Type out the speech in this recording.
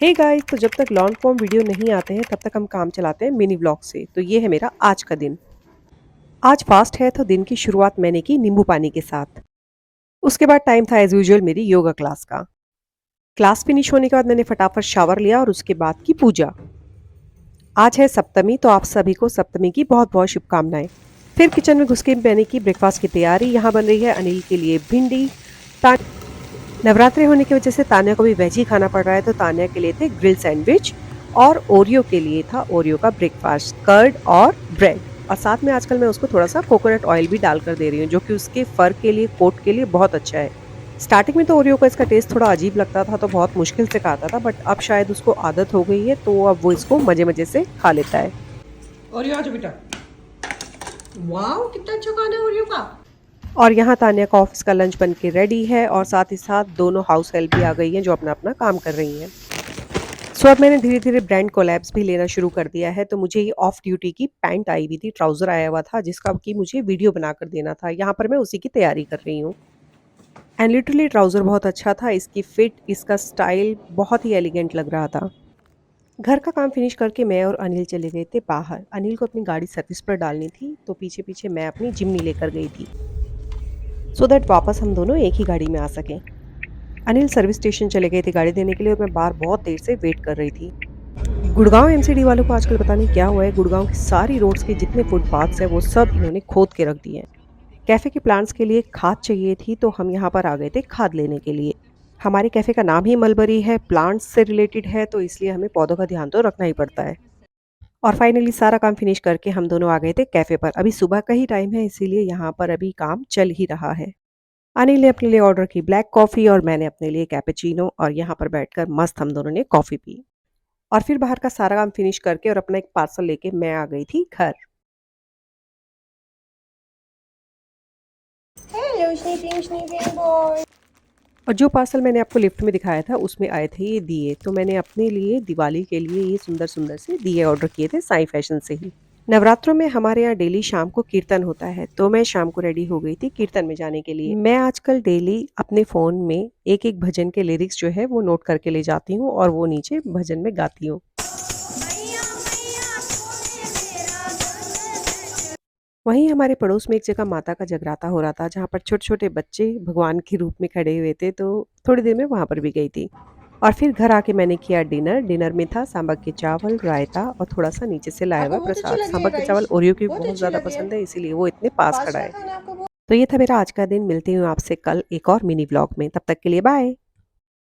Hey guys, तो जब तक लॉन्ग फॉर्म वीडियो नहीं आते हैं तब तक हम काम चलाते हैं मिनी व्लॉग से। तो ये है मेरा आज का दिन। आज फास्ट है तो दिन की शुरुआत मैंने की नींबू पानी के साथ। उसके बाद टाइम था एज यूजुअल मेरी योगा क्लास का। क्लास फिनिश होने के बाद मैंने फटाफट शावर लिया और उसके बाद की पूजा। आज है सप्तमी, तो आप सभी को सप्तमी की बहुत बहुत शुभकामनाएं। फिर किचन में घुस के मैंने की ब्रेकफास्ट की तैयारी। यहाँ बन रही है अनिल के लिए भिंडी। नवरात्रि होने की वजह से तान्या को भी वेज ही खाना पड़ रहा है, तो तान्या के लिए थे ग्रिल सैंडविच और ओरियो के लिए था ओरियो का ब्रेकफास्ट, कर्ड और ब्रेड। और साथ में आजकल मैं उसको थोड़ा सा कोकोनट ऑयल भी डालकर दे रही हूँ, जो कि उसके फर के लिए, कोट के लिए बहुत अच्छा है। स्टार्टिंग में तो ओरियो का इसका टेस्ट थोड़ा अजीब लगता था, तो बहुत मुश्किल से खाता था, बट अब शायद उसको आदत हो गई है, तो अब वो इसको मजे मजे से खा लेता है। ओरियो आज बेटा, वाह कितना अच्छा खाना है ओरियो का। और यहाँ तान्या का ऑफिस का लंच बन के रेडी है और साथ ही साथ दोनों हाउस हेल्प भी आ गई हैं जो अपना अपना काम कर रही हैं। सो अब मैंने धीरे धीरे ब्रांड कोलैब्स भी लेना शुरू कर दिया है। तो मुझे ये ऑफ ड्यूटी की पैंट आई हुई थी, ट्राउजर आया हुआ था जिसका कि मुझे वीडियो बनाकर देना था। यहाँ पर मैं उसी की तैयारी कर रही हूँ। एंड लिटरली ट्राउजर बहुत अच्छा था, इसकी फिट, इसका स्टाइल बहुत ही एलिगेंट लग रहा था। घर का काम फिनिश करके मैं और अनिल चले गए थे बाहर। अनिल को अपनी गाड़ी सर्विस पर डालनी थी, तो पीछे पीछे मैं अपनी जिम्नी लेकर गई थी, सो दैट वापस हम दोनों एक ही गाड़ी में आ सकें। अनिल सर्विस स्टेशन चले गए थे गाड़ी देने के लिए और मैं बाहर बहुत देर से वेट कर रही थी। गुड़गांव एमसीडी वालों को आजकल पता नहीं क्या हुआ है, गुड़गांव की सारी रोड्स के जितने फुटपाथ्स हैं वो सब इन्होंने खोद के रख दिए हैं। कैफ़े के प्लांट्स के लिए खाद चाहिए थी, तो हम यहाँ पर आ गए थे खाद लेने के लिए। हमारे कैफ़े का नाम ही मलबरी है, प्लांट्स से रिलेटेड है, तो इसलिए हमें पौधों का ध्यान तो रखना ही पड़ता है। और फाइनली सारा काम फिनिश करके हम दोनों आ गए थे कैफ़े पर। अभी सुबह का ही टाइम है, इसीलिए यहाँ पर अभी काम चल ही रहा है। अनिल ने अपने लिए ऑर्डर की ब्लैक कॉफ़ी और मैंने अपने लिए कैपेचिनो, और यहाँ पर बैठकर मस्त हम दोनों ने कॉफ़ी पी। और फिर बाहर का सारा काम फिनिश करके और अपना एक पार्सल लेके मैं आ गई थी घर। हेलो स्नीपिंग बॉय। और जो पार्सल मैंने आपको लिफ्ट में दिखाया था उसमें आए थे ये दिए, तो मैंने अपने लिए दिवाली के लिए ये सुंदर सुंदर से दिए ऑर्डर किए थे साई फैशन से ही। नवरात्रों में हमारे यहाँ डेली शाम को कीर्तन होता है, तो मैं शाम को रेडी हो गई थी कीर्तन में जाने के लिए। मैं आजकल डेली अपने फ़ोन में एक एक भजन के लिरिक्स जो है वो नोट करके ले जाती हूँ और वो नीचे भजन में गाती हूँ। वहीं हमारे पड़ोस में एक जगह माता का जगराता हो रहा था, जहाँ पर छोटे-छोटे बच्चे भगवान के रूप में खड़े हुए थे, तो थोड़ी देर में वहाँ पर भी गई थी। और फिर घर आके मैंने किया डिनर। डिनर में था सांभर के चावल, रायता और थोड़ा-सा नीचे से लाया हुआ आपको बहुत अच्छे प्रसाद। लगे सांभर के चावल राइस, ओरियो के बहुत बहुत अच्छे ज़्यादा लगे। पसंद है, इसीलिए वो इतने पास खड़ा पास्ता है। खाना आपको तो ये था मेरा आज का दिन। मिलती हूँ आपसे कल एक और मिनी व्लॉग में। तब तक के लिए बाय।